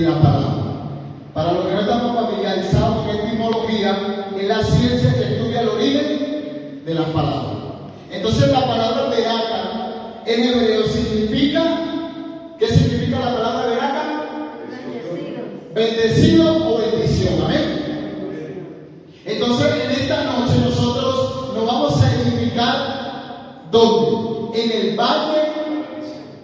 de la palabra. Para los que no estamos familiarizados con etimología, es la ciencia que estudia el origen de las palabras. Entonces la palabra veraca en hebreo significa, ¿qué significa la palabra veraca? Bendecido o bendición, amén. Entonces en esta noche nosotros nos vamos a edificar ¿dónde? En el valle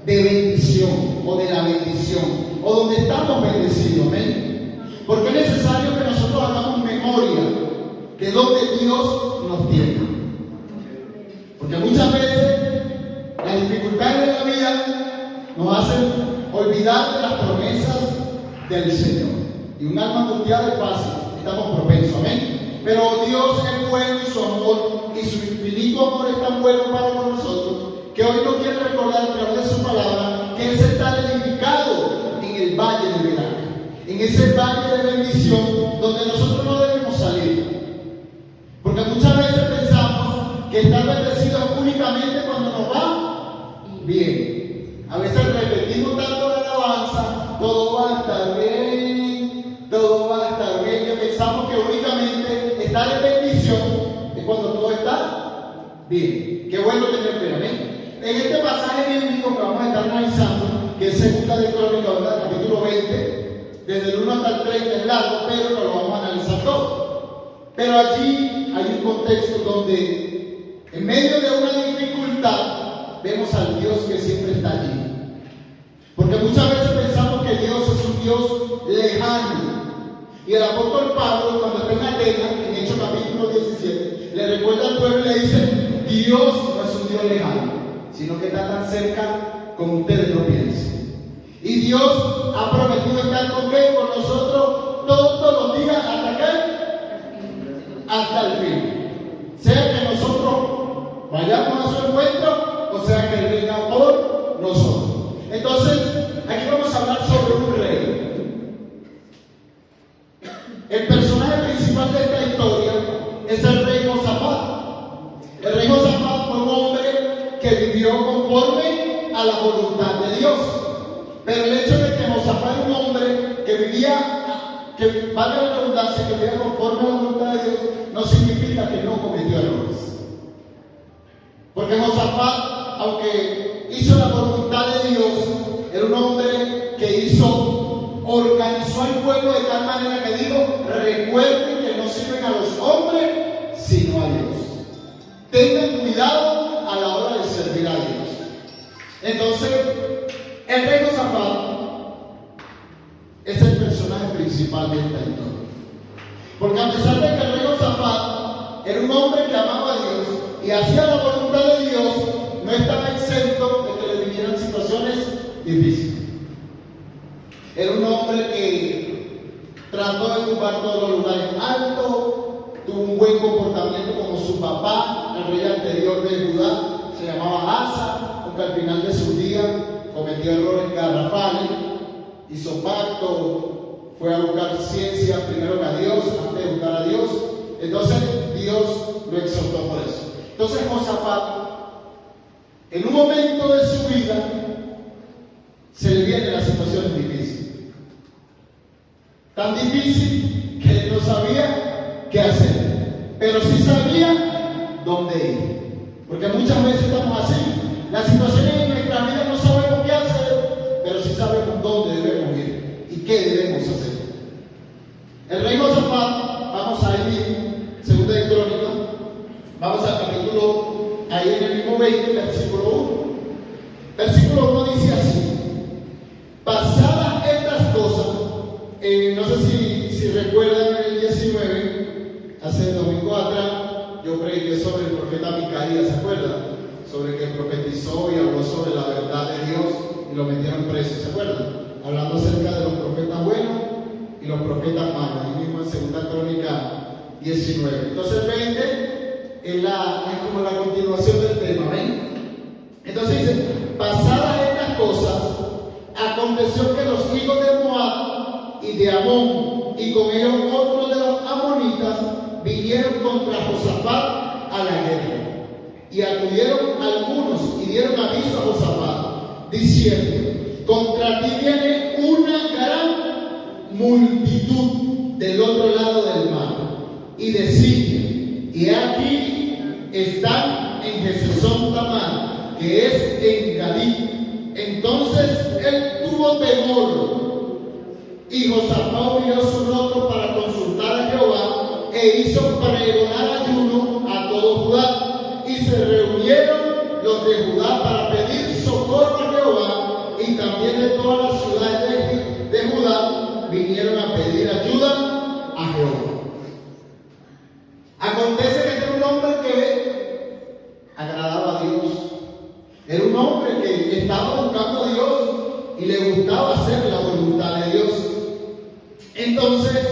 de bendición o de la bendición, o donde estamos bendecidos, amén. Porque es necesario que nosotros hagamos memoria de donde Dios nos tiene. Porque muchas veces las dificultades de la vida nos hacen olvidar de las promesas del Señor. Y un alma angustiada es fácil, estamos propensos, amén. Pero Dios es bueno y su amor y su infinito amor es tan bueno para con nosotros que hoy nos quiere recordar a través de su palabra que Él se está edificado en el valle de Veraca, en ese valle de bendición donde nosotros no debemos salir. Porque muchas veces pensamos que estar bendecidos únicamente cuando nos va bien. A veces repetimos tanto la alabanza, todo va a estar bien, todo va a estar bien, que pensamos que únicamente estar en bendición es cuando todo está bien. Qué bueno tener fe, amén. En este pasaje bíblico que vamos a estar analizando, que es Segunda de Crónicas, capítulo 20, desde el 1 hasta el 30 es largo, pero no lo vamos a analizar todo. Pero allí hay un contexto donde, en medio de una dificultad, vemos al Dios que siempre está allí. Porque muchas veces pensamos que Dios es un Dios lejano. Y el apóstol Pablo, cuando está en Atenas, en Hechos capítulo 17, le recuerda al pueblo y le dice: Dios no es un Dios lejano, sino que está tan cerca como ustedes lo piensan. Y Dios ha prometido estar con nosotros todos los días, ¿hasta qué? Hasta el fin. Sea que nosotros vayamos a su encuentro, o sea que Él venga por nosotros. Entonces, aquí vamos a hablar sobre un rey. El personaje principal de esta historia es el rey Josafat. El rey Josafat fue un hombre que vivió conforme a la voluntad de Dios. Pero el hecho de que Josafat era un hombre que vivía, que valga la redundancia, que vivía conforme a la voluntad de Dios, no significa que no cometió errores. Porque Josafat, aunque hizo la voluntad de Dios, era un hombre que organizó al pueblo de tal manera que dijo: recuerden que no sirven a los hombres, sino a Dios. Tengan cuidado a la hora de servir a Dios. Entonces, el rey Josafat es el personaje principal de esta historia. Porque a pesar de que el rey Josafat era un hombre que amaba a Dios y hacía la voluntad de Dios, no estaba exento de que le vinieran situaciones difíciles. Era un hombre que trató de ocupar todos los lugares altos, tuvo un buen comportamiento como su papá, el rey anterior de Judá, se llamaba Asa, aunque al final de su día cometió errores garrafales, hizo pacto, fue a buscar ciencia primero que a Dios, antes de buscar a Dios. Entonces Dios lo exaltó por eso. Entonces Josafat, en un momento de su vida, se le vienen las situaciones difíciles. Tan difícil que él no sabía qué hacer, pero sí sabía dónde ir. Porque muchas veces estamos así. Las situaciones en nuestra vida no sabemos qué hacer, pero sí sabemos dónde debemos ir y qué debemos hacer. El rey Josafat, vamos a ir, Segunda de Crónicas, vamos al capítulo, ahí en el mismo 20, versículo 1. Versículo 1 dice así: pasadas estas cosas, no sé si recuerdan el 19, hace domingo atrás, yo prediqué sobre el profeta Micaías, ¿se acuerdan? Sobre que profetizó y habló sobre la verdad de Dios y lo metieron preso, ¿se acuerdan? Hablando acerca de los profetas buenos y los profetas malos, ahí mismo en Segunda Crónica 19. Entonces el 20 es como la continuación del tema, ¿ven? Entonces dice: pasadas estas cosas, aconteció que los hijos de Moab y de Amón, y con ellos otros de los amonitas, vinieron contra Josafat a la guerra. Y acudieron algunos y dieron aviso a Josafat, diciendo: contra ti viene una gran multitud del otro lado del mar, y decía, y aquí están en Jesesón Tamar, que es en Gadí. Entonces él tuvo temor, y Josafat miró su rostro para consultar a Jehová, e hizo pregonar ayuno a todo Judá, y se reunieron los de Judá para pedir socorro a Jehová, y también de todas las ciudades de Judá vinieron a pedir ayuda a Jehová. Acontece que era un hombre que agradaba a Dios. Era un hombre que estaba buscando a Dios y le gustaba hacer la voluntad de Dios. Entonces,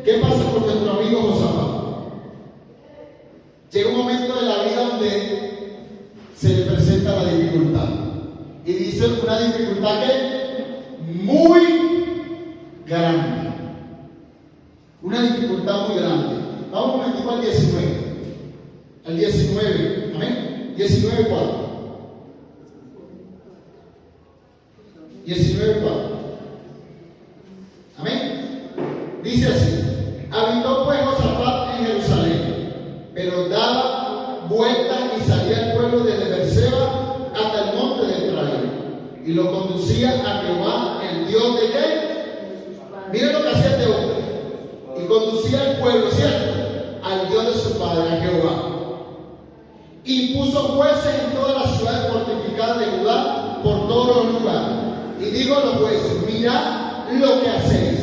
¿qué pasa con nuestro amigo Josafat? Llega un momento de la vida donde se le presenta la dificultad. Y dice una dificultad que muy grande. Una dificultad muy grande. Vamos un momentico al 19. Al 19. Amén. 19:4. 19:4. Amén. Dice así: habitó pues Josafat en Jerusalén, pero daba vueltas y salía al pueblo desde Berseba hasta el monte de Efraín, y lo conducía a Jehová, el Dios de qué. Miren lo que hacía este hombre. Y conducía al pueblo, ¿cierto?, al Dios de su padre, a Jehová. Y puso jueces en todas las ciudades fortificadas de Judá, por todos los lugares. Y dijo a los jueces: mirad lo que hacéis,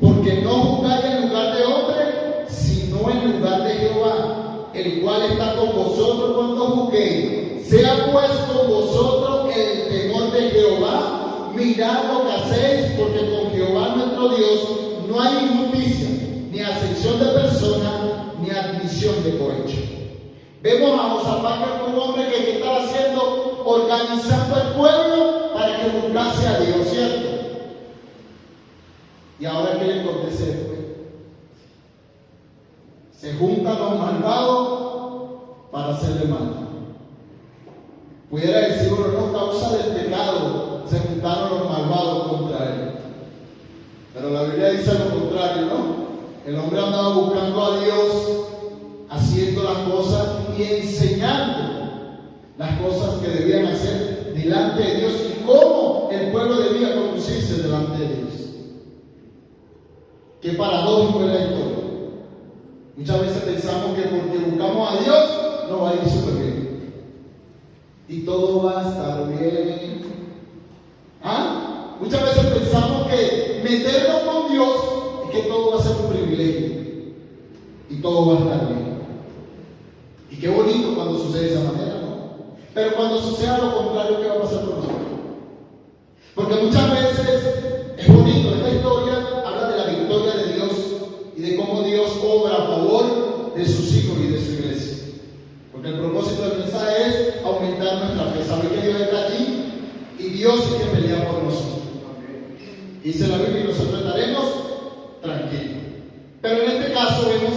porque no juzgáis en lugar de hombre, sino en lugar de Jehová, el cual está con vosotros cuando juzguéis. Sea pues con vosotros el temor de Jehová. Mirad lo que hacéis, porque con Jehová nuestro Dios no hay injusticia, ni acepción de persona, ni admisión de cohecho. Vemos a Josafat, que fue un hombre que estaba haciendo, organizando el pueblo para que buscase a Dios, ¿cierto? Y ahora, ¿qué le acontece después? Se juntan los malvados para hacerle mal. Pudiera decir, bueno, no, causa del pecado se juntaron los malvados contra él. Pero la Biblia dice lo contrario, ¿no? El hombre andaba buscando a Dios, haciendo las cosas y enseñando las cosas que debían hacer delante de Dios y cómo el pueblo debía conducirse delante de Dios. Qué paradójico es la historia. Muchas veces pensamos que porque buscamos a Dios nos va a ir súper bien y todo va a estar bien. Muchas veces pensamos que meternos con Dios es que todo va a ser un privilegio y todo va a estar bien. Y qué bonito cuando sucede de esa manera, ¿no? Pero cuando suceda lo contrario, ¿qué va a pasar con nosotros? Porque muchas veces es bonito. Esta historia habla de la victoria de Dios y de cómo Dios obra a favor de sus hijos y de su iglesia. Porque el propósito del mensaje es aumentar nuestra fe. Saber que Dios está allí y Dios es que pelea por nosotros. Dice la Biblia y nosotros estaremos tranquilos. Pero en este caso vemos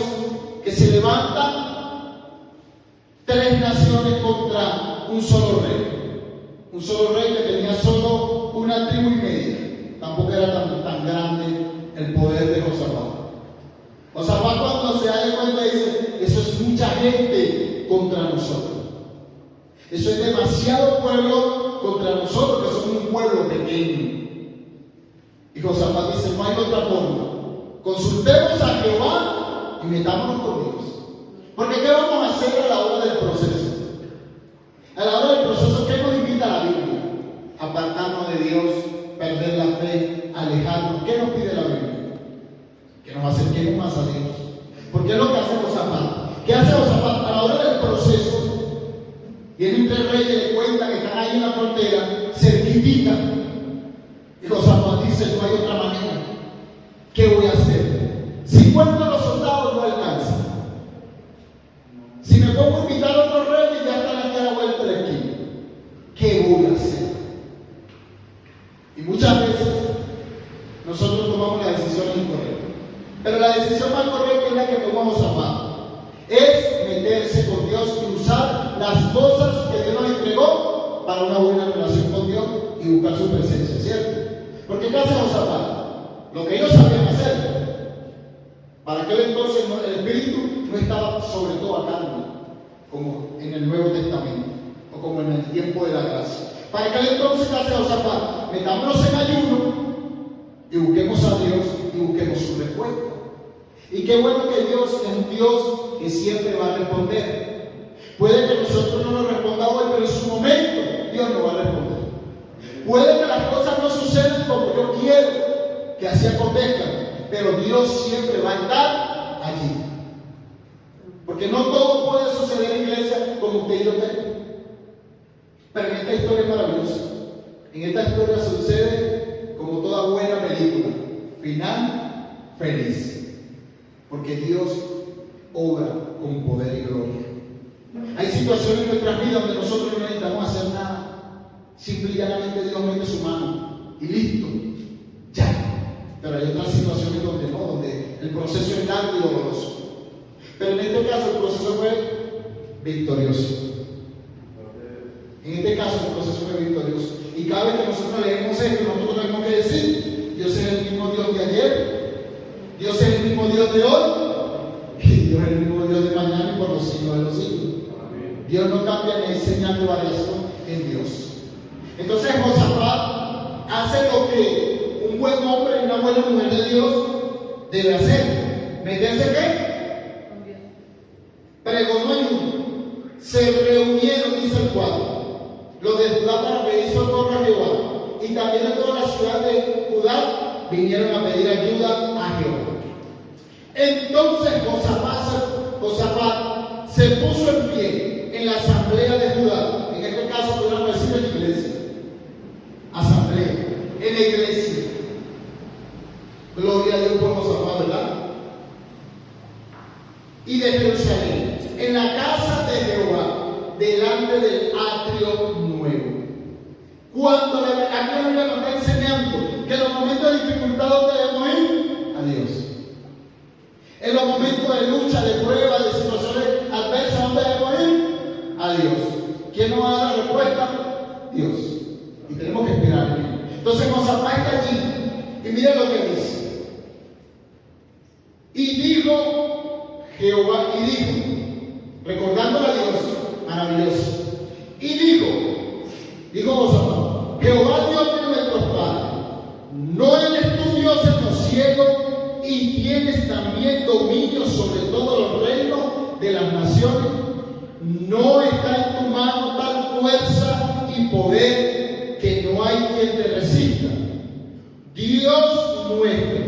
que se levantan tres naciones contra un solo rey. Un solo rey que tenía solo una tribu y media. Tampoco era tan grande el poder de Josafat. Josafat, cuando se da cuenta, dice: eso es mucha gente contra nosotros. Eso es demasiado pueblo contra nosotros, que somos un pueblo pequeño. Y Josafat dice: no hay otra forma. Consultemos a Jehová y metámonos con Dios. Porque ¿qué vamos a hacer a la hora del proceso? A la hora del proceso, ¿qué nos invita la Biblia? Apartarnos de Dios, perder la fe, alejarnos. ¿Qué nos pide la Biblia? Que nos acerquemos más a Dios. Porque es lo que hace Josafat. ¿Qué hace Josafat? A la hora del proceso, vienen tres reyes, le cuentan que están ahí en la frontera, cerquitita. Y Josafat dice: no hay otra manera. ¿Qué voy a hacer? Si cuento los soldados no alcanza. Si me pongo a invitar a otros reyes, ya están aquí a la vuelta de la esquina. ¿Qué voy a hacer? Y muchas veces nosotros tomamos la decisión incorrecta. Pero la decisión más correcta es la que tomó Josafat. Es meterse con Dios y usar las cosas que Dios nos entregó para una buena relación con Dios y buscar su presencia, ¿cierto? Porque ¿qué hace Josafat? Lo que ellos sabían hacer aquel entonces el Espíritu no estaba sobre toda carne, como en el Nuevo Testamento, o como en el tiempo de la gracia. Para aquel entonces, ¿qué hace Josafat? Metámonos en ayuno y busquemos a Dios y busquemos su respuesta. Y qué bueno que Dios es un Dios que siempre va a responder. Puede que nosotros no nos responda hoy, pero en su momento Dios nos va a responder. Puede que las cosas no sucedan como yo quiero que así acontezcan, pero Dios siempre va a estar allí. Porque no todo puede suceder en iglesia como usted y yo tenemos. Pero en esta historia es maravillosa. En esta historia sucede como toda buena película: final feliz. Porque Dios obra con poder y gloria. Hay situaciones en nuestras vidas donde nosotros no necesitamos hacer nada. Simple y llanamente Dios mete su mano y listo, ya. Pero hay otras situaciones donde no, donde el proceso es largo y doloroso. Pero en este caso el proceso fue victorioso. En este caso el proceso fue victorioso. Y cada vez que nosotros leemos esto, nosotros tenemos que decir: Dios es el mismo Dios de ayer, Dios es el mismo Dios de hoy, y Dios es el mismo Dios de mañana y por los siglos de los siglos. Dios no cambia ni hay señal de variación en Dios. Entonces Josafat hace lo que un buen hombre y una buena mujer de Dios debe hacer. ¿Meterse qué? Pregonó ayuno. Se reunieron, dice el 4, los de Judá para pedir socorro a Jehová, y también de toda la ciudad de Judá vinieron a pedir ayuda a Jehová. Entonces Josafat se puso en pie en la asamblea de Judá. En este caso podríamos decir en la iglesia. Asamblea, en la iglesia. Gloria a Dios por Josafat, ¿verdad? Y de Jerusalén, en la casa de Jehová, delante del atrio nuevo. Cuando aquí la Biblia nos está enseñando que en los momentos de dificultad, ¿dónde debemos ir? A Dios. En los momentos de lucha, de prueba, de situaciones adversas, ¿dónde debemos ir? A Dios. ¿Quién nos va a dar la respuesta? Dios. Y tenemos que esperar en Él. Entonces Josafat está allí y mira lo que dice. Y dijo Jehová, recordándole a Dios, maravilloso. Y dijo Josafat: Jehová Dios de nuestros padres, ¿no eres tú Dios en los cielos y tienes también dominio sobre todos los reinos de las naciones? ¿No está en tu mano tal fuerza y poder que no hay quien te resista? Dios nuestro,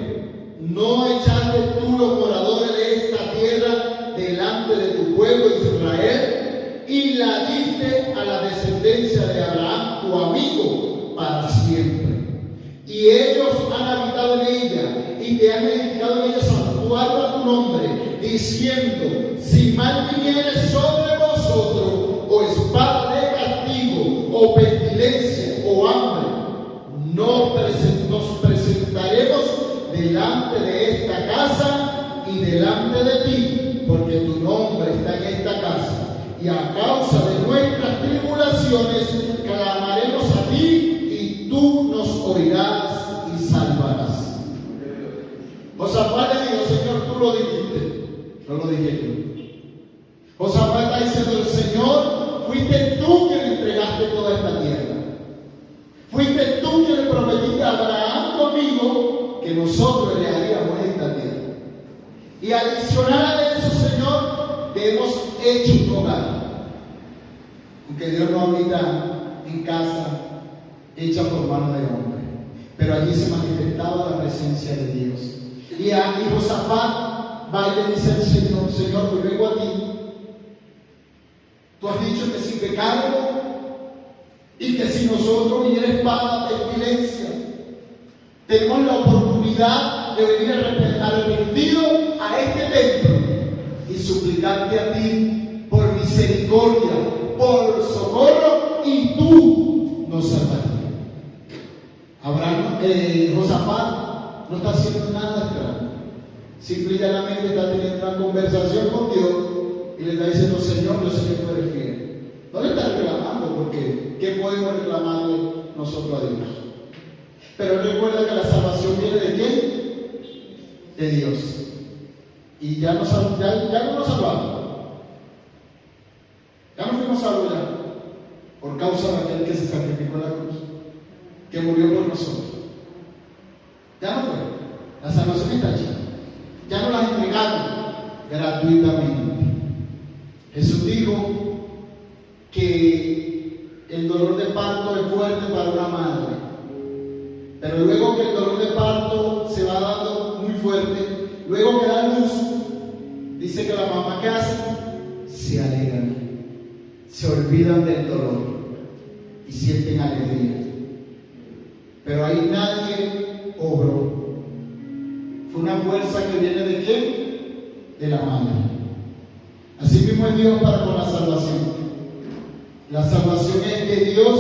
¿no echaste tú los moradores de esta tierra delante de tu pueblo Israel y la diste a la descendencia de Abraham, tu amigo, para siempre? Y ellos han habitado en ella y te han edificado en ella santuario a tu nombre, diciendo: si mal viniere sobre vosotros, o espada de castigo, o pestilencia, o hambre, nos presentaremos delante de esta casa y delante de ti, porque tu nombre está en esta casa, y a causa de nuestras tribulaciones clamaremos a ti, y tú nos oirás y salvarás. Josafat le dijo: Señor, tú lo dijiste, no lo dije yo. Josafat está diciendo: Señor, fuiste tú quien entregaste toda esta tierra. Fuiste tú quien le prometiste a Abraham, tu amigo, que nosotros le haríamos esta tierra. Y adicional a eso, Señor, te hemos hecho un hogar. Aunque Dios no habita en casa hecha por mano de hombre, pero allí se manifestaba la presencia de Dios. Y Josafat va y le dice al Señor: Señor, yo vengo a ti. Tú has dicho que sin pecado y que si nosotros viniera espada, pestilencia, tenemos la oportunidad de venir arrepentido a este templo y suplicarte a ti por misericordia, por socorro, y tú nos salvarás. Josafat no está haciendo nada extraño. Simple y llanamente está teniendo una conversación con Dios y le está diciendo: Señor, yo sé que tú eres fiel. No le está reclamando, porque ¿qué podemos reclamarle nosotros a Dios? Pero recuerda que la salvación viene ¿de quién? De Dios. Y ya no nos salvamos. Ya no fuimos salvos ya, por causa de aquel que se sacrificó en la cruz, que murió por nosotros. Ya no fue. La salvación está allí. Ya nos la entregaron gratuitamente. Jesús dijo que el dolor de parto es fuerte para una madre, pero luego que el dolor de parto se va dando muy fuerte, luego que da luz, dice que la mamá, ¿qué hace? Se alegran, se olvidan del dolor y sienten alegría. Pero ahí nadie obró. Fue una fuerza que viene ¿de quién? De la madre. Así mismo es Dios para con la salvación. La salvación es de Dios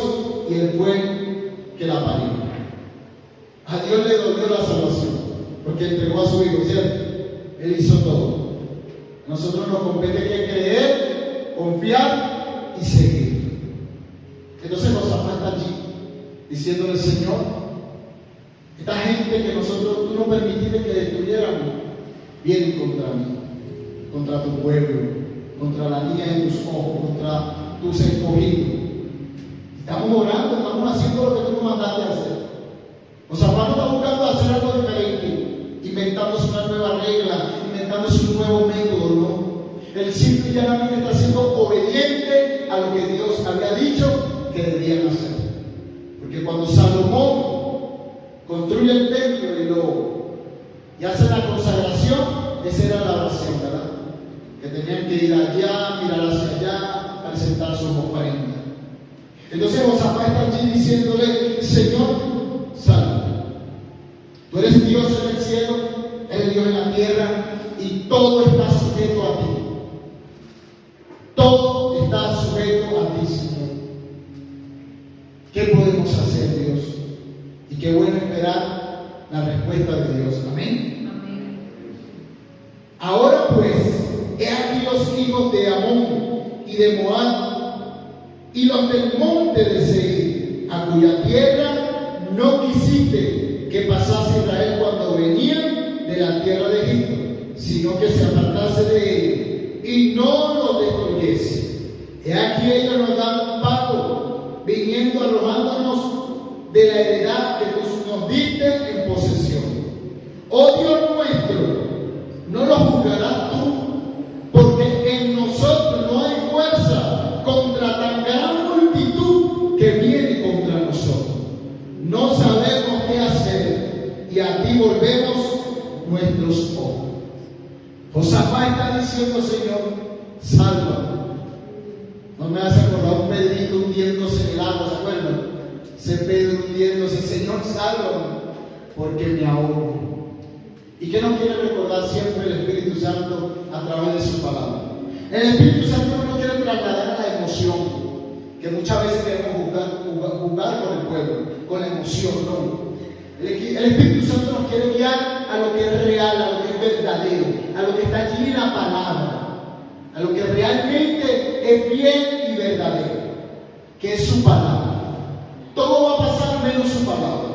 y Él fue que la parió. A Dios le dolió la salvación porque entregó a su Hijo, ¿cierto? Él hizo todo. A nosotros nos compete que creer, confiar y seguir. Entonces Josafat está allí diciéndole: Señor, esta gente que tú no permitiste que destruyéramos, viene contra mí, contra tu pueblo, contra la niña de tus ojos, contra tus escogidos. Estamos orando, estamos haciendo lo que tú nos mandaste a hacer. Josafat no está buscando hacer algo diferente, inventándose una nueva regla, inventándose un nuevo método, no. Él simple y llanamente está siendo obediente a lo que Dios había dicho que debían hacer. Porque cuando Salomón construye el templo y hace la consagración, esa era la oración, ¿verdad? Que tenían que ir allá, mirar hacia allá, presentar sus ofrendas. Entonces Josafat está allí diciéndole: Señor, salve. Tú eres Dios en el cielo, eres Dios en la tierra, y todo está sujeto a ti. Todo está sujeto a ti, Señor. ¿Qué podemos hacer, Dios? Y qué bueno esperar la respuesta de Dios. Amén. Amén. Ahora pues, he aquí los hijos de Amón y de Moab y los del monte de Seir, a cuya tierra no quisiste que pasase Israel cuando venían de la tierra de Egipto, sino que se apartase de ellos y no los destruyese. He aquí ellos nos dan un pago, viniendo arrojándonos de la heredad que tú nos diste en posesión. Oh Dios nuestro, no lo juzgarás tú, porque en nosotros no hay fuerza contra tan gran multitud que viene contra nosotros. No sabemos qué hacer y a ti volvemos nuestros ojos. Josafat está diciendo: Señor, sálvame. No me hace acordar un Pedrito hundiéndose en el agua, ¿se acuerdan? Ese Pedro hundiéndose: Señor, sálvame, porque me ahogo. ¿Y qué nos quiere recordar siempre el Espíritu Santo a través de su palabra? El Espíritu Santo no nos quiere trasladar a la emoción, que muchas veces queremos jugar con el pueblo, con la emoción, no. El Espíritu Santo nos quiere guiar a lo que es real, a lo que es verdadero, a lo que está allí en la palabra, a lo que realmente es bien y verdadero, que es su palabra. Todo va a pasar menos su palabra.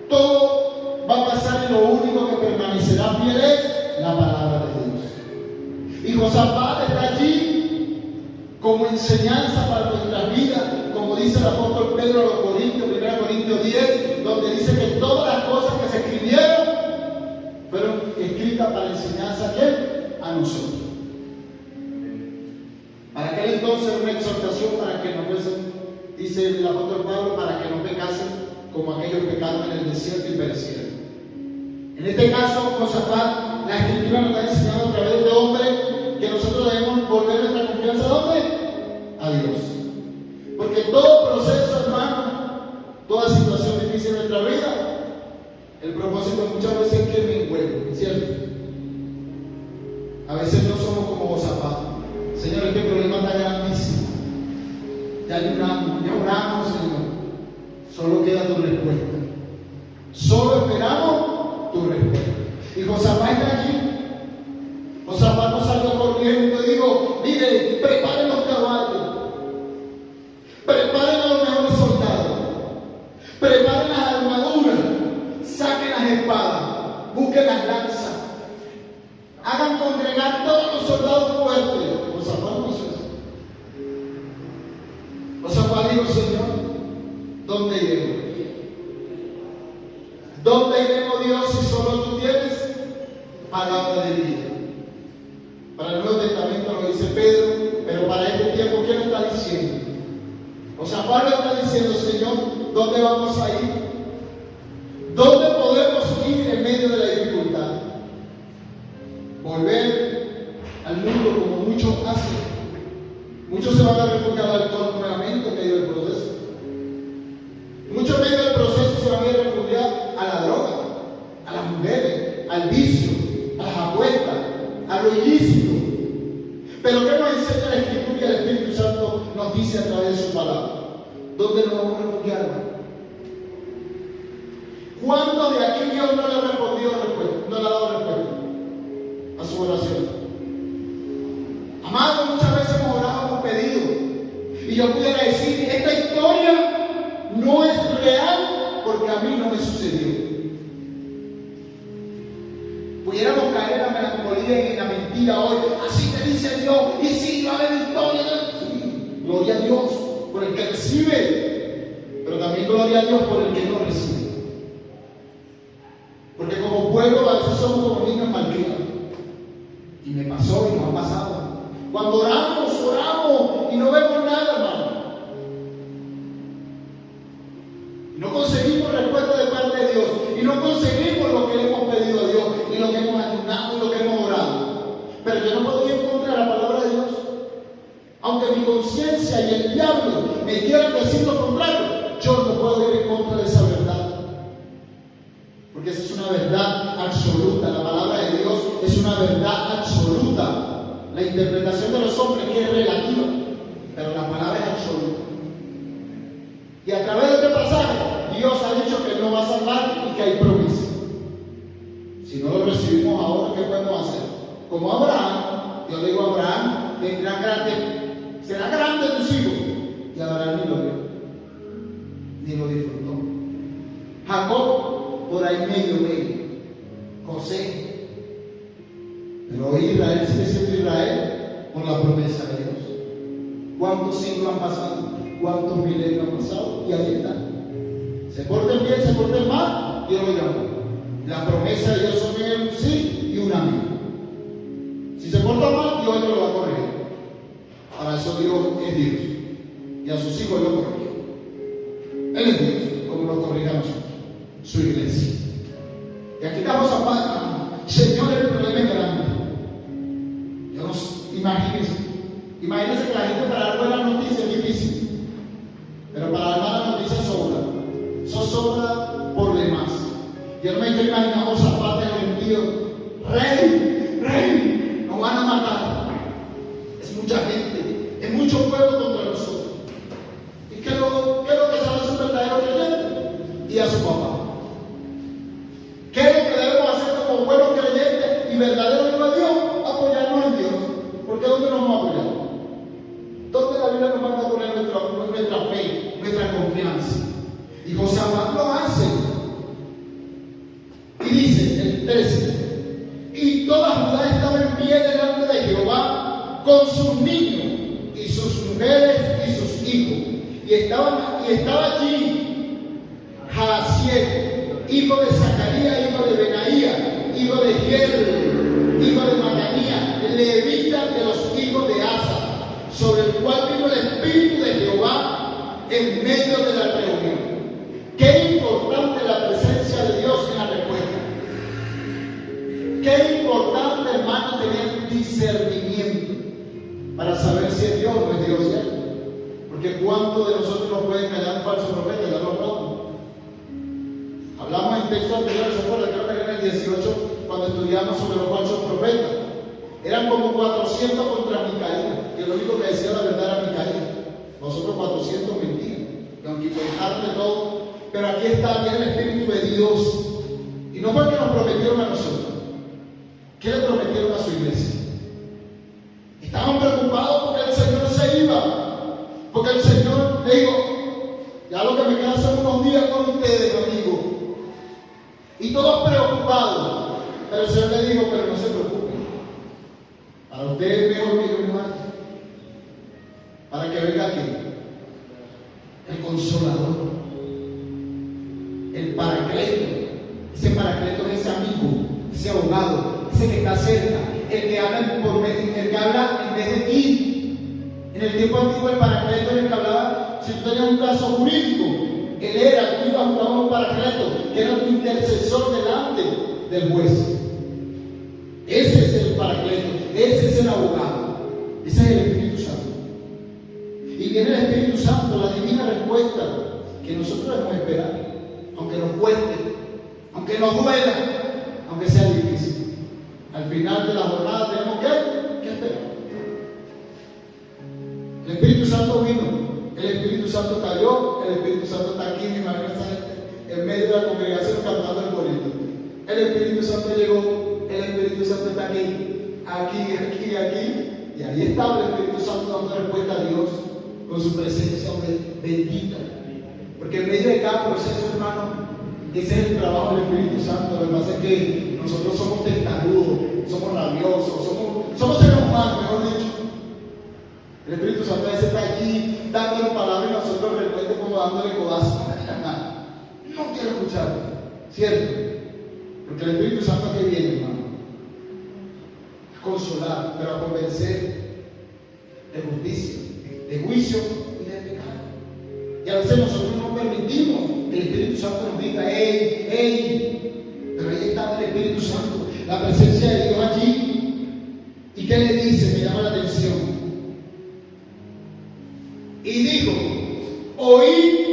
Todo va a pasar y lo único que permanecerá fiel es la palabra de Dios. Y Josafat está allí como enseñanza para nuestras vidas, como dice el apóstol Pedro a los Corintios, 1 Corintios 10, donde dice que todas las cosas que se escribieron fueron escritas para enseñanza ¿a quién? A nosotros. Para aquel entonces una exhortación para que no fuesen, dice el apóstol Pablo, para que no pecasen como aquellos pecados en el desierto y perecieron. En este caso, Josafat, la Escritura nos está enseñando a través de hombres que nosotros debemos volver nuestra confianza ¿a dónde? A Dios. Porque todo proceso, hermano, toda situación difícil en nuestra vida, el propósito muchas veces es que me envuelva, ¿cierto? A veces no somos como Josafat. Señor, este problema está grandísimo. Ya oramos, Señor. Solo queda tu respuesta. Solo esperamos tu respuesta. Y Josafat está allí. Josafat no salió corriendo y dijo: mire, preparen los caballos, preparen a los mejores soldados, preparen las armaduras, saquen las espadas, busquen las lanzas, hagan congregar todos los soldados fuertes. Josafat no hizo eso. Josafat dijo: Señor, ¿dónde iremos? ¿Dónde iremos, Dios, si solo tú tienes palabra de vida? Para el Nuevo Testamento lo dice Pedro, pero para este tiempo, ¿quién está diciendo? Josafat lo está diciendo: Señor, ¿dónde vamos a ir? ¿Dónde podemos ir en medio de la dificultad? Volver al mundo como muchos hacen. Muchos se van a refugiar al alcohol nuevamente en medio del proceso. Muchos en medio del proceso se van a refugiar a la droga, a las mujeres, al vicio, a las apuestas, a lo ilícito. Pero ¿qué nos enseña la Escritura y el Espíritu Santo nos dice a través de su palabra? ¿Dónde nos vamos a refugiar? ¿Cuántos de aquí Dios no le ha respondido respuesta? No le ha dado respuesta a su oración? Amado, muchas veces hemos orado, hemos pedido. Y yo pudiera decir: esta historia no es real porque a mí no me sucedió. Pudiéramos caer en la melancolía y en la mentira hoy. Así te dice Dios. Y sí, va a haber victoria. Sí, gloria a Dios por el que recibe, pero también gloria a Dios por el que no recibe. Porque como pueblo a veces somos como niños malcriados. Y me pasó y nos ha pasado. Cuando oramos y no vemos nada, hermano. Y no conseguimos respuesta de parte de Dios. Y no conseguimos lo que le hemos pedido a Dios. Y lo que hemos ayunado y lo que hemos orado. Pero yo no puedo ir en contra de la palabra de Dios. Aunque mi conciencia y el diablo me quieran decir lo contrario, yo no puedo ir en contra de esa verdad. Porque esa es una verdad absoluta. La palabra de Dios es una verdad absoluta. La interpretación de los hombres que es relativa, pero la palabra es absoluta. Y a través de este pasaje, Dios ha dicho que no va a salvar y que hay promesa. Si no lo recibimos ahora, ¿qué podemos hacer? Como Abraham, yo le digo a Abraham: será grande tus hijos. Y Abraham ni lo vio, ni lo disfrutó. Jacob, por ahí medio. José. Pero hoy Israel sigue siendo Israel por la promesa de Dios. ¿Cuántos siglos han pasado? ¿Cuántos milenios han pasado? Y ahí está. Se porten bien, se porten mal, Dios lo llamó. La promesa de Dios son un sí y un amén. Si se porta mal, Dios no lo va a corregir. Para eso Dios es Dios. Y a sus hijos lo corrige. Él es Dios, como lo corrige a nosotros, su iglesia. Y aquí estamos a falta. Señor, el problema es grande. Imagínense que la gente para dar buenas noticias es difícil, pero para dar malas noticias sobra. Eso sobra por demás. Yo no me quiero imaginar los zapatos vendidos. Rey, nos van a matar. Es mucha gente, es mucho pueblo contra nosotros. ¿Y qué es lo que sabe su verdadero creyente? Y a su papá. ¿Qué es lo que debemos hacer como buenos creyentes y verdaderos hijos de Dios? Apoyarnos en Dios. Porque ¿dónde nos vamos a apoyar? ¿Dónde la Biblia nos manda a poner nuestra fe, nuestra confianza? Y Josafat lo hace. Y dice el 13: y toda Judá estaba en pie delante de Jehová con sus niños y sus mujeres y sus hijos. Y estaba allí Jaasiel, hijo de Zacarías, hijo de Benaía, hijo de Giel, hijo de Matanía, levita de los hijos de Asa, sobre el cual vino el Espíritu de Jehová en medio de la reunión. Qué importante la presencia de Dios en la respuesta. Qué importante, hermano, tener discernimiento para saber si es Dios o no es Dios, ¿ya? Porque ¿cuántos de nosotros nos pueden callar un falso profeta? Ya lo hablamos. Hablamos en texto anterior, ¿se acuerdan? Creo que era en el 18, cuando estudiamos sobre los falsos profetas. Eran como 400 contra Micaías, que lo único que decía la verdad era Micaías. Nosotros 400 mentían, que aunque inventaron de todo. Pero aquí está bien el Espíritu de Dios. Y no fue que nos prometieron a nosotros. ¿Qué le prometieron a su iglesia? Estaban preocupados porque el Señor se iba. Porque el Señor le dijo: ya lo que me queda son unos días con ustedes, amigo. Y todos preocupados. Pero el Señor le dijo: pero no se preocupen. ese abogado, ese que está cerca, el que habla en vez de ti. En el tiempo antiguo el paracleto era el que hablaba, si tú tenías un caso jurídico, él era, tú ibas a buscar un paracleto, que era tu intercesor delante del juez. Ese es el paracleto, ese es el abogado, ese es el Espíritu Santo. Y viene el Espíritu Santo, la divina respuesta que nosotros debemos esperar, aunque nos cueste, aunque nos duela, aunque sea difícil. Al final de la jornada tenemos que esperar. El Espíritu Santo vino, el Espíritu Santo cayó, el Espíritu Santo está aquí, mi madre en medio de la congregación cantando el corito. El Espíritu Santo llegó, el Espíritu Santo está aquí, y ahí está el Espíritu Santo dando respuesta a Dios con su presencia bendita. Porque en medio de cada proceso, hermano, ese es el trabajo del Espíritu Santo. Lo que pasa es que nosotros somos testarudos, somos rabiosos, somos seres humanos, mejor dicho. El Espíritu Santo a veces está aquí dándonos palabras y nosotros de repente como dándole codazos. No quiero escucharlo, ¿cierto? Porque el Espíritu Santo que viene, hermano, a consolar, pero a convencer de justicia, de juicio y de pecado. Y a veces nosotros no permitimos que el Espíritu Santo nos diga, ¡ey! Pero ahí está el Espíritu Santo, la presencia de Dios allí. ¿Y qué le dice? Me llama la atención. Y dijo: oíd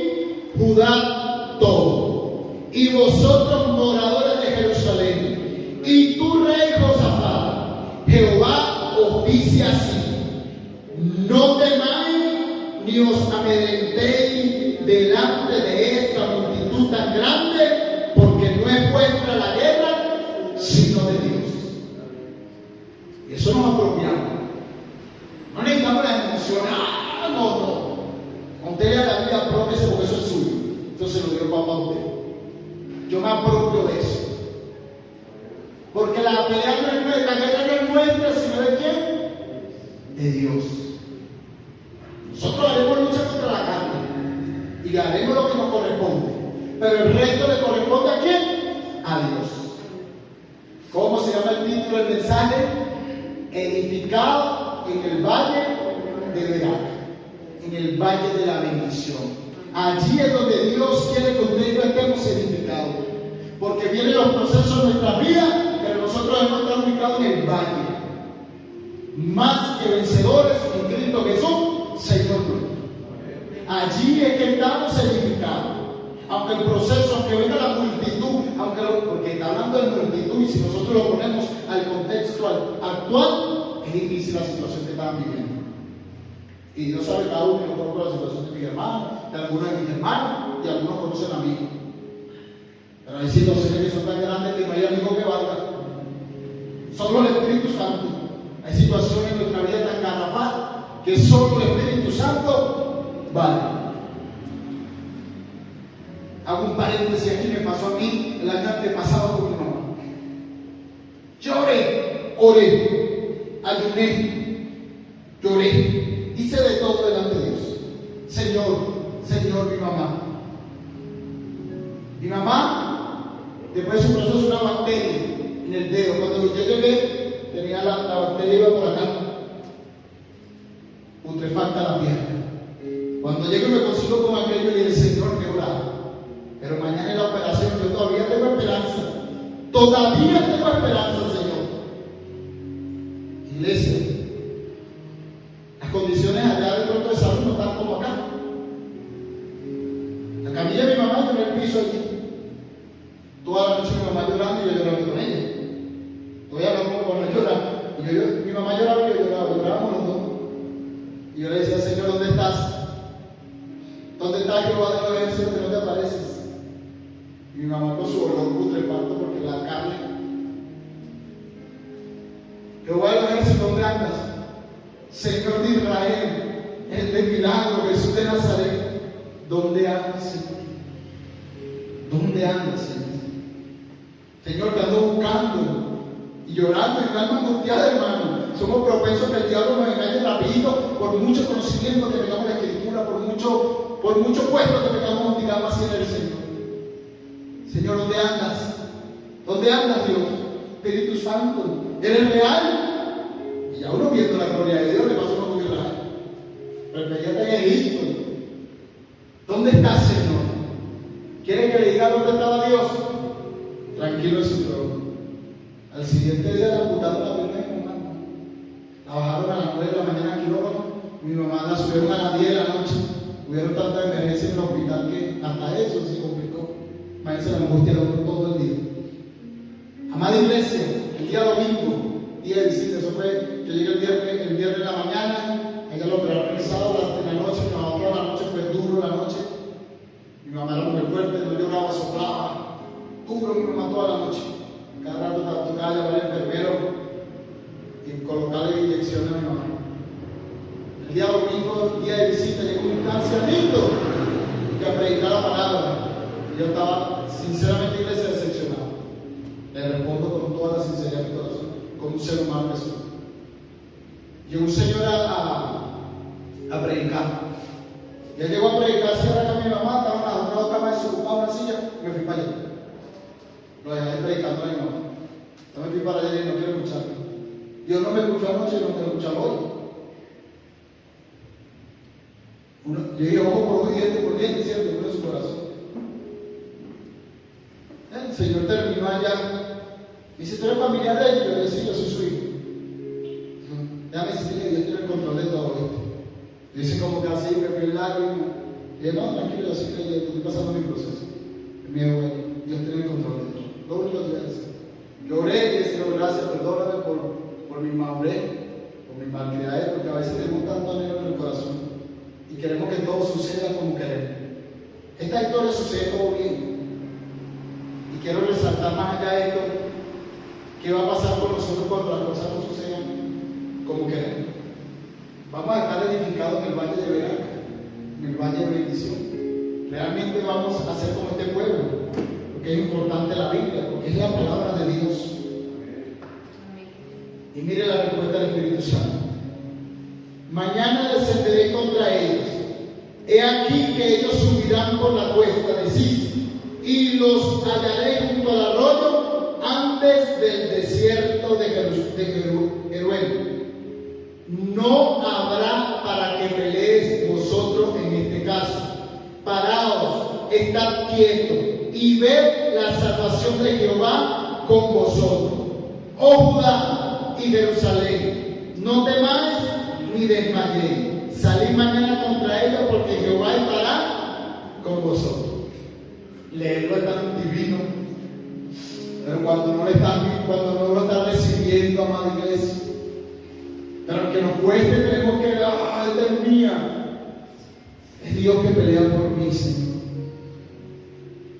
Judá todo, y vosotros moradores de Jerusalén, y tú rey Josafat, Jehová oficia así: no temáis ni os amedrentéis delante de esta multitud tan grande, porque no es vuestra la guerra, sino de Dios. Y eso nos apropiamos. No necesitamos las emociones. No. Usted lea la Biblia, apropiese porque eso es suyo. Entonces lo dio papá a usted. Yo me apropio de eso. Porque la pelea no es nuestra, la guerra no es nuestra, sino de quién? De Dios. Nosotros haremos lucha contra la carne y haremos lo que nos corresponde. Pero el resto le corresponde ¿a quién? A Dios. ¿Cómo se llama el título del mensaje? Edificado en el valle de Berak, en el valle de la bendición. Allí es donde Dios quiere que usted y yo estemos edificados. Porque vienen los procesos de nuestra vida, pero nosotros debemos estar ubicados en el valle. Más que vencedores en Cristo Jesús, Señor nuestro. Allí es que estamos edificados. Aunque el proceso, aunque venga la multitud, porque está hablando de multitud, y si nosotros lo ponemos al contexto actual, es difícil la situación que están viviendo. Y Dios sabe cada uno, yo conozco la situación de mi hermano, de algunos de mis hermanos, y algunos conocen a mí. Pero hay situaciones que son tan grandes que no hay amigo que valga. Solo el Espíritu Santo. Hay situaciones en nuestra vida tan garrafal que solo el Espíritu Santo vale. Hago un paréntesis aquí, me pasó a mí el año antepasado con mi mamá. Yo oré, ayuné, lloré, hice de todo delante de Dios. Señor, mi mamá. Mi mamá, después de su proceso, una bacteria en el dedo. Cuando yo llegué, tenía la bacteria iba por acá, putrefacta la pierna. Cuando llego me consigo con aquello y le dije: Señor, que orar. Pero mañana en la operación yo todavía tengo esperanza. Todavía tengo esperanza, Señor. Iglesia, las condiciones allá de pronto de salud no están como acá. La camilla de mi mamá, yo en el piso allí. Toda la noche mi mamá llorando y yo llorando con ella. Todavía hablamos con ella llorando. Mi mamá lloraba y yo lloraba, llorábamos los dos. Y yo le decía: Señor, ¿dónde estás? ¿Dónde estás, Jehová de los ejércitos, que no te apareces? Y mi mamá con su olor putrefacto porque la carne. Jehová de los ejércitos, ¿dónde andas? Señor de Israel, el de milagro, Jesús de Nazaret, ¿dónde andas, Señor? ¿Dónde andas, Señor? Señor, te ando buscando y llorando y alma angustiada, hermano. Somos propensos que el diablo nos engañe rapidito por mucho conocimiento que tengamos de la Escritura, por mucho puesto que tengamos, digamos así, en el Señor. Señor, ¿dónde andas? ¿Dónde andas, Dios? Espíritu Santo, ¿eres real? Y ya uno viendo la gloria de Dios le pasó como que Israel. Pero ya está en Egipto. ¿Dónde está, Señor? ¿Quiere que le diga dónde estaba Dios? Tranquilo en su trono. Al siguiente día la amputaron la pierna de mi mamá. La bajaron a las 9 de la mañana al quirófano. Mi mamá la subieron a las 10 de la noche. Hubieron tanta emergencia en el hospital que hasta eso se complicó. Imagínense la angustia de uno todo el día. Amada iglesia, el día domingo, día de visita, eso fue, yo llegué el viernes en la mañana, ella lo operaron el sábado en la noche, mi mamá toda la noche fue duro la noche. Mi mamá era muy fuerte, no lloraba, soplaba, duro mi mamá toda la noche. Cada rato tocaba llamar al enfermero y colocarle inyecciones a mi mamá. El día domingo, día de visita, llegó un ancianito que a predicar la palabra. Y yo estaba, sinceramente, iglesia, decepcionado. Le respondo con toda la sinceridad de mi corazón, como un ser humano que soy. Llegó un señor a predicar. Y él llegó a predicar, cerca de mi mamá, estaba en una cama desocupada, una silla, y me fui para allá. Lo dejé predicando a mi mamá. Yo me fui para allá y no quiero escucharlo. Dios no me escuchó anoche y no quiero escucharlo hoy. Yo dije ojo por ojo y diente por diente, ¿cierto? Uno de su corazón. El Señor terminó allá. Me dice, ¿tú eres familiar de ellos? Yo le dije, yo soy su hijo. Déjame decirte que Dios tiene el control de todo esto. Dice como que así, me fui el lágrima. Y dije, no, tranquilo, yo sé que estoy pasando mi proceso. Y me dijo, bueno, Dios tiene el control de todo. Lo único que voy a decir. Lloré y le dije, gracias, perdóname por mi madurez, por mi malcriadez, porque a veces tenemos tanto anhelo en el corazón. Y queremos que todo suceda como queremos. Esta historia sucede todo bien. Y quiero resaltar más allá de esto, qué va a pasar con nosotros cuando las cosas no sucedan como queremos. Vamos a estar edificados en el valle de Veraca, en el valle de bendición. Realmente vamos a ser como este pueblo, porque es importante la Biblia, porque es la palabra de Dios. Y mire la respuesta del Espíritu Santo. Mañana descenderé contra ellos. He aquí que ellos subirán por la cuesta de Cis, y los hallaré junto al arroyo antes del desierto de Jeruel. No habrá para que pelees vosotros en este caso. Paraos, estad quietos y ved la salvación de Jehová con vosotros. Oh Judá y Jerusalén, no temáis ni desmayéis. Salid mañana contra ellos, porque Jehová estará con vosotros. Leerlo es tan divino, pero cuando no lo están recibiendo, amada iglesia, pero que nos cueste, tenemos que ver, esta es mía. Es Dios que pelea por mí, Señor.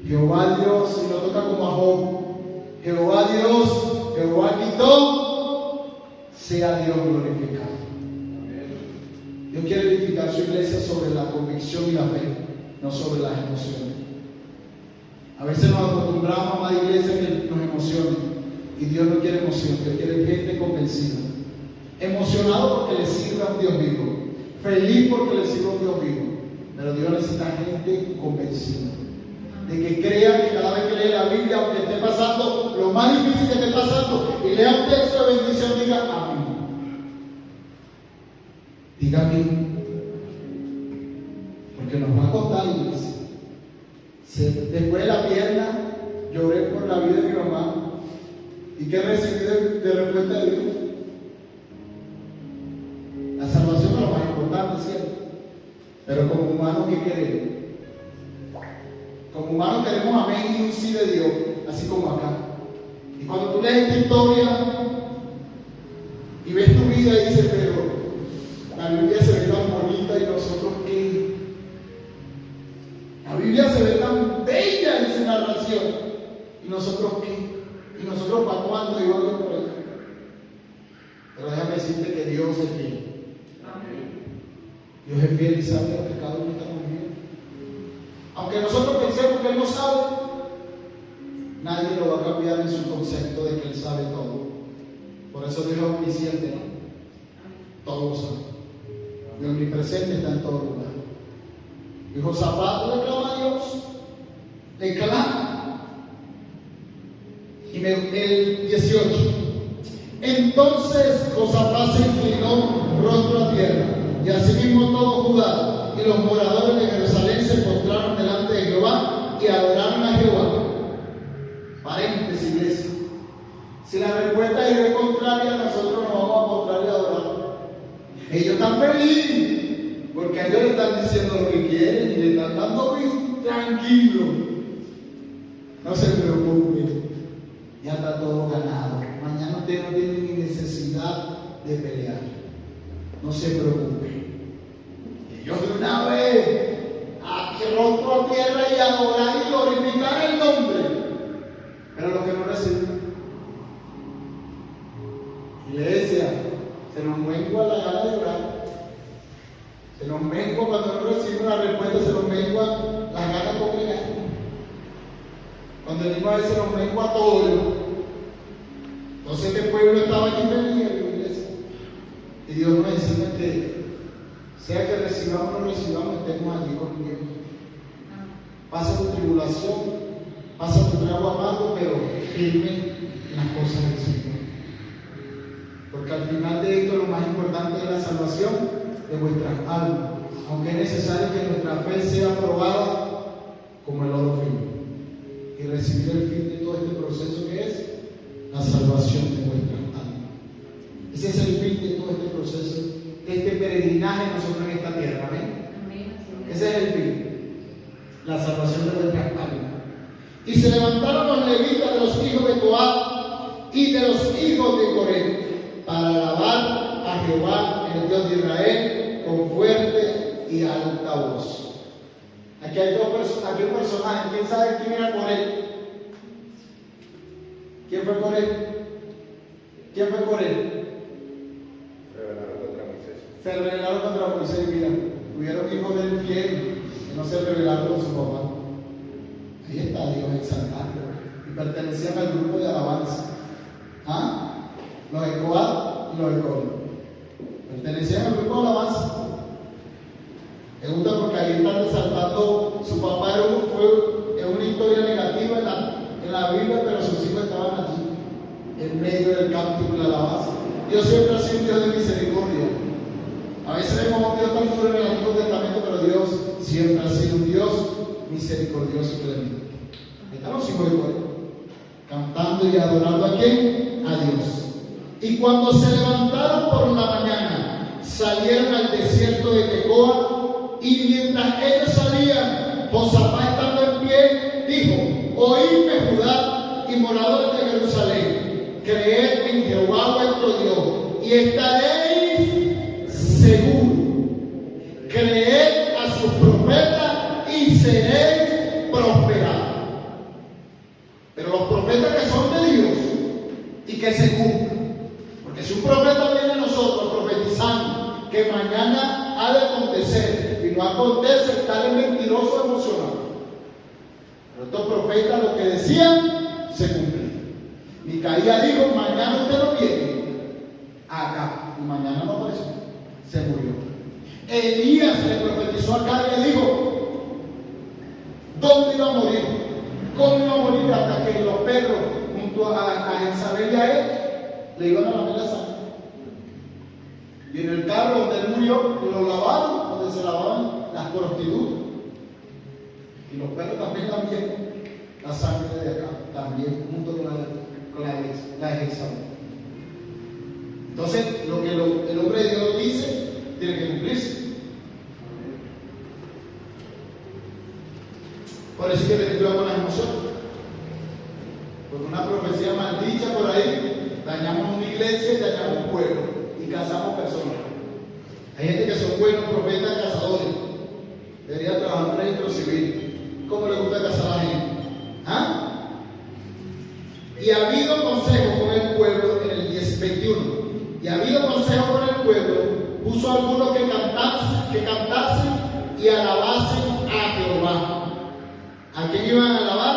Jehová Dios, y lo toca como a Job. Jehová Dios, Jehová quitó, sea Dios glorificado. Dios quiere edificar su iglesia sobre la convicción y la fe, no sobre las emociones. A veces nos acostumbramos, amada iglesia, que nos emocionen. Y Dios no quiere emoción, Dios quiere gente convencida. Emocionado porque le sirve a un Dios vivo. Feliz porque le sirve a un Dios vivo. Pero Dios necesita gente convencida. De que crea que cada vez que lee la Biblia, aunque esté pasando lo más difícil que esté pasando, y lea un texto de bendición, diga amén. Diga amén. Porque nos va a costar, iglesia. Después de la pierna, lloré por la vida de mi mamá. ¿Y qué recibí de respuesta de Dios? La salvación es lo más importante, ¿cierto? Pero como humanos, ¿qué queremos? Como humanos queremos amén y un sí de Dios, así como acá. Y cuando tú lees esta historia y ves tu vida y dices, pero la Biblia se ve tan bonita y nosotros qué. La Biblia se ve tan bella en su narración y nosotros qué. Y nosotros para cuándo y algo por allá. Pero déjame decirte que Dios es fiel. Dios es fiel y sabe lo que cada uno está viviendo. Aunque nosotros pensemos que Él no sabe, nadie lo va a cambiar en su concepto de que Él sabe todo. Por eso Dios es omnisciente, ¿no? Todo lo sabe. Y omnipresente está en todo lugar. Y Josafat le clama a Dios, le clama. Y el 18. Entonces Josafat se inclinó rostro a tierra, y asimismo todo Judá y los moradores de Jerusalén se postraron delante de Jehová y adoraron a Jehová. Paréntesis, iglesia. Si la respuesta es contraria, nosotros nos vamos a postrar y adorar. Ellos están felices porque a ellos le están diciendo lo que quieren y le están dando bien tranquilo. No se preocupen, ya está todo ganado. Mañana usted no tiene ni necesidad de pelear. No se preocupen. Ellos de una vez aquí rostro a tierra y adorar y glorificar el nombre. Pero lo que no reciben. Iglesia, se nos mengua la gana de orar. Se nos mengua cuando no recibe una respuesta, se nos mengua las ganas de congregar. Cuando el mismo a veces nos mengua todo. Entonces este pueblo estaba allí feliz en la iglesia. Y Dios nos enseña que sea que recibamos o no recibamos, estemos allí con Dios. Pasa tu tribulación, pasa tu trago amargo, pero firme en las cosas del Señor. Porque al final de esto lo más importante es la salvación de vuestras almas, aunque es necesario que nuestra fe sea probada como el oro fino y recibir el fin de todo este proceso que es la salvación de vuestras almas. Ese es el fin de todo este proceso, de este peregrinaje nosotros en esta tierra. ¿Amén? Ese es el fin, la salvación de vuestras almas. Y se levantaron los levitas de los hijos de Coat y de los hijos de Coré para alabar a Jehová, el Dios de Israel, con fuerte y alta voz. Aquí hay aquí un personaje. ¿Quién sabe quién era Coré? ¿Quién fue Coré? ¿Quién fue Coré? Rebelaron contra Moisés. Se rebelaron contra Moisés. Mira, hubieron hijos del fiel que no se rebelaron con su papá. Ahí está Dios exaltando. Y pertenecían al grupo de alabanza. ¿Ah? Los de Coat y los de Coré pertenecían al grupo de alabanza. Me gusta porque ahí están resaltando, su papá fue una historia negativa en la Biblia, pero sus hijos estaban allí, en medio del cántico y la alabanza. Dios siempre ha sido un Dios de misericordia. A veces vemos a un Dios tan duro en el Antiguo Testamento, pero Dios siempre ha sido un Dios misericordioso y clemente. Ahí están los hijos de Coré, cantando y adorando a ¿quién? A Dios. Y cuando se levantaron por la mañana, salieron al desierto de Tecoa, y mientras ellos salían, Josafat estando en pie, dijo: Oídme Judá y moradores de Jerusalén, creed en Jehová vuestro Dios, y estaréis seguros. Creed a sus profetas y seréis prosperados. Pero los profetas que son de Dios y que se cumplen. Porque si un profeta viene a nosotros profetizando que mañana ha de acontecer y no acontece, está el mentiroso emocional. Pero estos profetas lo que decían se cumplían. Micaías dijo: mañana usted no viene acá, y mañana no apareció, se murió. Elías le profetizó acá y le dijo dónde iba a morir, cómo iba a morir, hasta que los perros junto a Jezabel y a él le iban a lamer la sangre. Y en el carro donde él murió, lo lavaron, donde se lavaban las prostitutas. Y los perros también la sangre de acá, también, junto con la de Jezabel. Entonces, lo que el hombre de Dios dice, tiene que cumplirse. Por eso es que te cuidado con las emociones. Porque una profecía maldicha por ahí, dañamos una iglesia y dañamos un pueblo y cazamos personas. Hay gente que son buenos profetas cazadores. Debería trabajar en un registro civil. ¿Cómo le gusta cazar a la gente? ¿Ah? Y ha habido consejo con el pueblo en el 10:21. Y ha habido consejo con el pueblo, puso a algunos que cantasen y alabasen a Jehová. ¿A quién iban a alabar?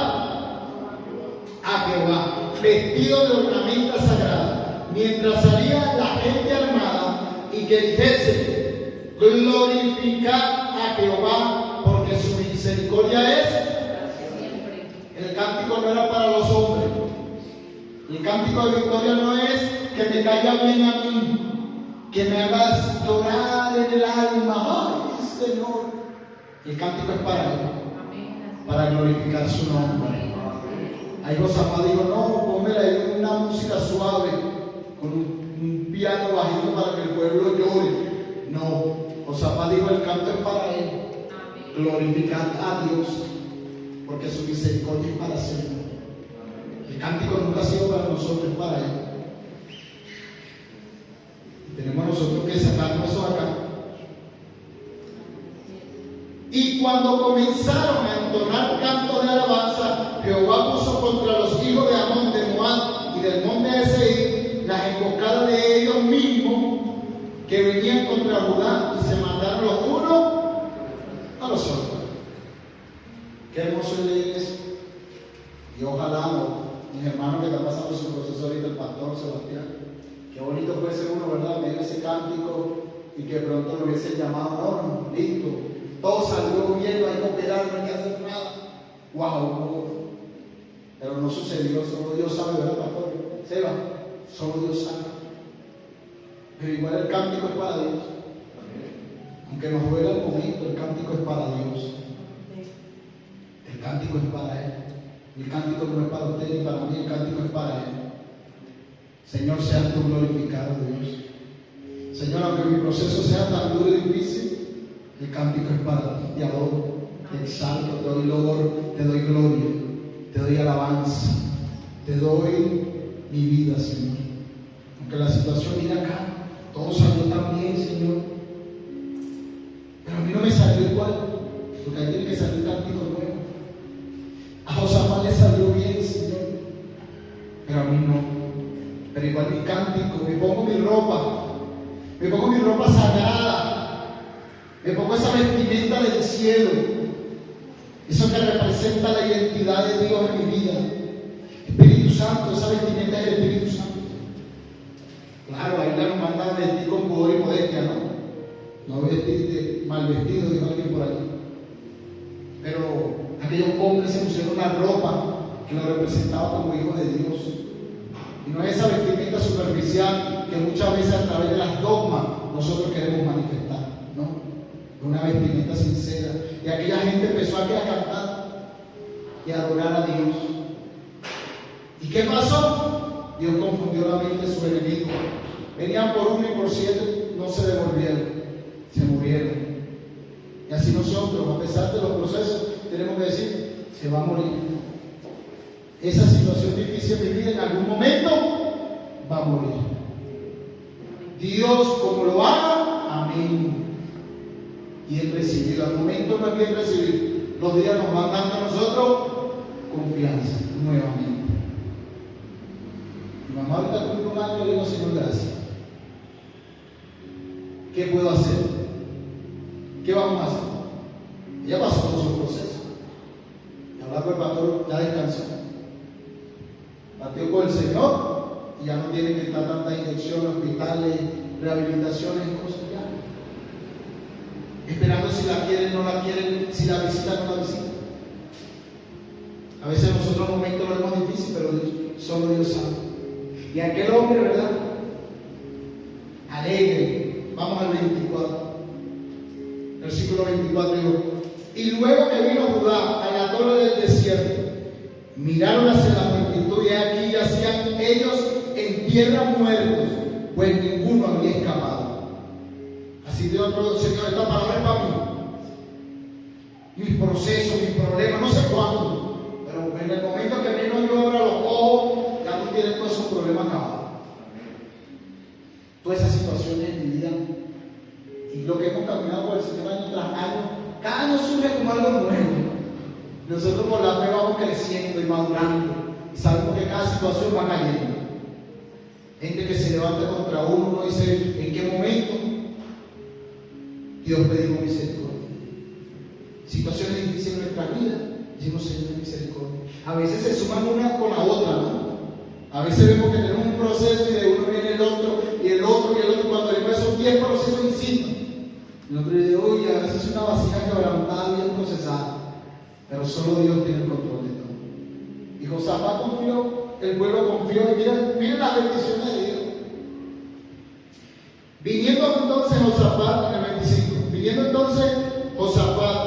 A Jehová, vestido de ornamenta sagrada, mientras salía la gente armada, y que dijese: glorificad a Jehová, porque su misericordia es. El cántico no era para los hombres, El cántico de victoria no es que me caiga bien a mí, que me hagas llorar en el alma. Ay, Señor. El cántico es para Él, para glorificar su nombre. Ahí Josafat dijo, no, póngale ahí una música suave, con un piano bajito para que el pueblo llore. No, Josafat dijo, el canto es para Él, glorificar a Dios, porque su misericordia es para siempre. El cántico nunca ha sido para nosotros, es para Él. Tenemos nosotros que sacarnos eso acá. Y cuando comenzaron a entonar canto de alabanza, Jehová puso contra los hijos de Amón, de Moab y del monte de Seir las emboscadas de ellos mismos que venían contra Judá, y se mataron los unos a los otros. Qué hermoso es leer eso. Y ojalá mis hermanos que están pasando su proceso ahorita, el pastor Sebastián, qué bonito fuese uno, ¿verdad? Medio ese cántico y que pronto lo hubiesen llamado, no, listo, todo salió bien, no hay que operar, no hay que hacer nada. ¡Wow! Pero no sucedió, solo Dios sabe, ¿verdad, pastor? Seba, solo Dios sabe. Pero igual el cántico es para Dios. Aunque nos duela el momento, el cántico es para Dios. El cántico es para Él. El cántico no es para usted ni para mí, el cántico es para Él. Señor, seas tú glorificado, Dios. Señor, aunque mi proceso sea tan duro y difícil, el cántico es para ti. Te adoro, te exalto, te doy loor, te doy gloria, te doy alabanza, te doy mi vida, Señor. Aunque la situación viene acá, todo salió tan bien, Señor, pero a mí no me salió igual, porque ahí tiene que salir un cántico nuevo. A Josafat le salió bien, Señor, pero a mí no. Pero igual mi cántico, me pongo mi ropa sagrada, me pongo esa vestimenta del cielo, eso que representa la identidad de Dios en mi vida. Espíritu Santo, esa vestimenta es el Espíritu Santo. Claro, ahí la nos manda a vestir con pudor y modestia, ¿no? No vestirte mal vestido, dijo alguien por ahí. Pero aquellos hombres se pusieron una ropa que lo representaba como hijos de Dios. Y no es esa vestimenta superficial que muchas veces a través de las dogmas nosotros queremos manifestar, ¿no? Una vestimenta sincera. Y aquella gente empezó a cantar y a adorar a Dios. ¿Y qué pasó? Dios confundió la mente de su enemigo. Venían por 1 y por 7, no se devolvieron, se murieron. Y así nosotros, a pesar de los procesos, tenemos que decir, se va a morir. Esa situación difícil de mi vida en algún momento va a morir. Dios, como lo haga, amén. Y el recibir, al momento no es bien recibir. Los días nos van dando a nosotros confianza nuevamente. Mi mamá ahorita cumple un año, le digo, Señor, gracias. ¿Qué puedo hacer? ¿Qué vamos a hacer? Ella pasó por su proceso. Y hablar con el pastor, ya descansó. Partió con el Señor y ya no tiene que estar tantas inyecciones, hospitales, rehabilitaciones y cosas ya. Esperando si la quieren, no la quieren, si la visitan, no la visitan. A veces nosotros en momentos lo vemos difícil, pero solo Dios sabe. Y aquel hombre, ¿verdad? Alegre. Vamos al 24. Versículo 24 digo, y luego que vino Judá a la torre del desierto, miraron hacia la multitud y aquí yacían ellos en tierra muertos, pues ninguno había escapado. Así Dios, Señor, esta palabra es para mí. Mis procesos, mis problemas, no sé cuándo, pero en el momento que menos yo abra los ojos, ya no tienes todos esos problemas acabados. Todas esas situaciones en mi vida y lo que hemos caminado por el Señor año tras año, cada año surge como algo nuevo. Nosotros por la fe vamos creciendo y madurando y sabemos que cada situación va cayendo. Gente que se levanta contra uno dice, ¿en qué momento Dios pedimos misericordia? Situaciones difíciles en nuestra vida, decimos, Señor, misericordia. A veces se suman una con la otra, ¿no? A veces vemos que tenemos un proceso y de uno viene el otro, y el otro, y el otro, cuando después son 10 procesos encima. El otro dice, oye, a veces es una vasija quebrantada, bien procesada. Pero solo Dios tiene el control de todo. Y Josafat confió el pueblo confió y miren las bendiciones de Dios. Viniendo entonces Josafat, en el 25, viniendo entonces Josafat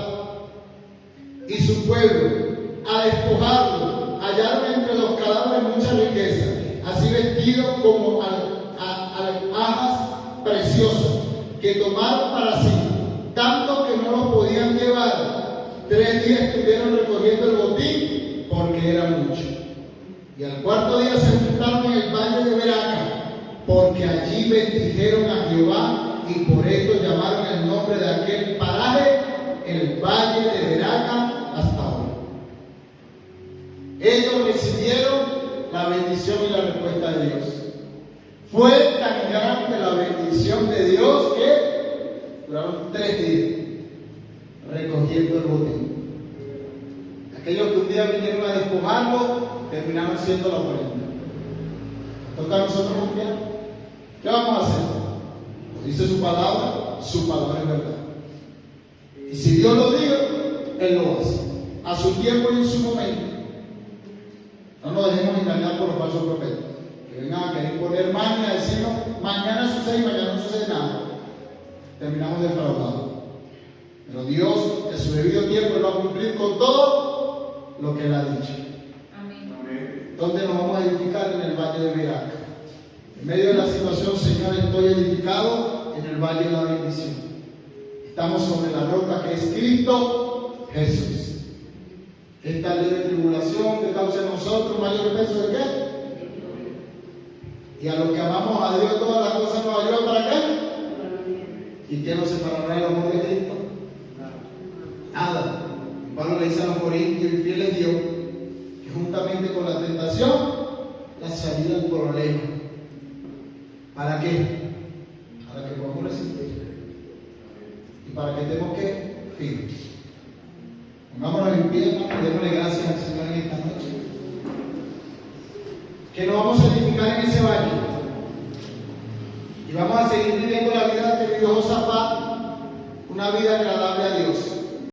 y su pueblo a despojarlo, hallaron entre los cadáveres mucha riqueza, así vestidos como alhajas preciosas, que tomaron para sí, tanto que no los podían llevar. 3 días estuvieron recogiendo el botín, porque era mucho. Y al 4.º día se juntaron en el valle de Beraca, porque allí bendijeron a Jehová, y por esto llamaron el nombre de aquel paraje el valle de Beraca hasta hoy. Ellos recibieron la bendición y la respuesta de Dios. Fue tan grande la bendición de Dios que duraron 3 días recogiendo el botín. Aquellos que un día vinieron a despojarlo terminaron siendo la ofrenda. ¿Toca a nosotros confiar? ¿Qué vamos a hacer? Pues dice su palabra es verdad. Y si Dios lo dijo, Él lo hace. A su tiempo y en su momento. No nos dejemos engañar por los falsos profetas. Que vengan a querer poner maña, decirnos, mañana sucede y mañana no sucede nada. Terminamos defraudados. Pero Dios, en su debido tiempo, Él va a cumplir con todo lo que Él ha dicho. Amén. ¿Dónde nos vamos a edificar? En el valle de Beraca. En medio de la situación, Señor, estoy edificado en el valle de la bendición. Estamos sobre la roca que es Cristo Jesús. Esta leve tribulación que causa en nosotros mayor peso de qué? Y a los que amamos a Dios, todas las cosas nos ayudan para qué. ¿Y qué nos separará del amor de Cristo? Nada. Y Pablo le dice a los corintios, y fiel es Dios, que juntamente con la tentación, la salida del problema. ¿Para qué? Para que podamos resistir. Y para que estemos ¿qué? Firmes. Pongámonos en pie, hermano, démosle gracias al Señor en esta noche. Que nos vamos a edificar en ese valle. Y vamos a seguir viviendo la vida que vivió Josafat, una vida agradable a Dios.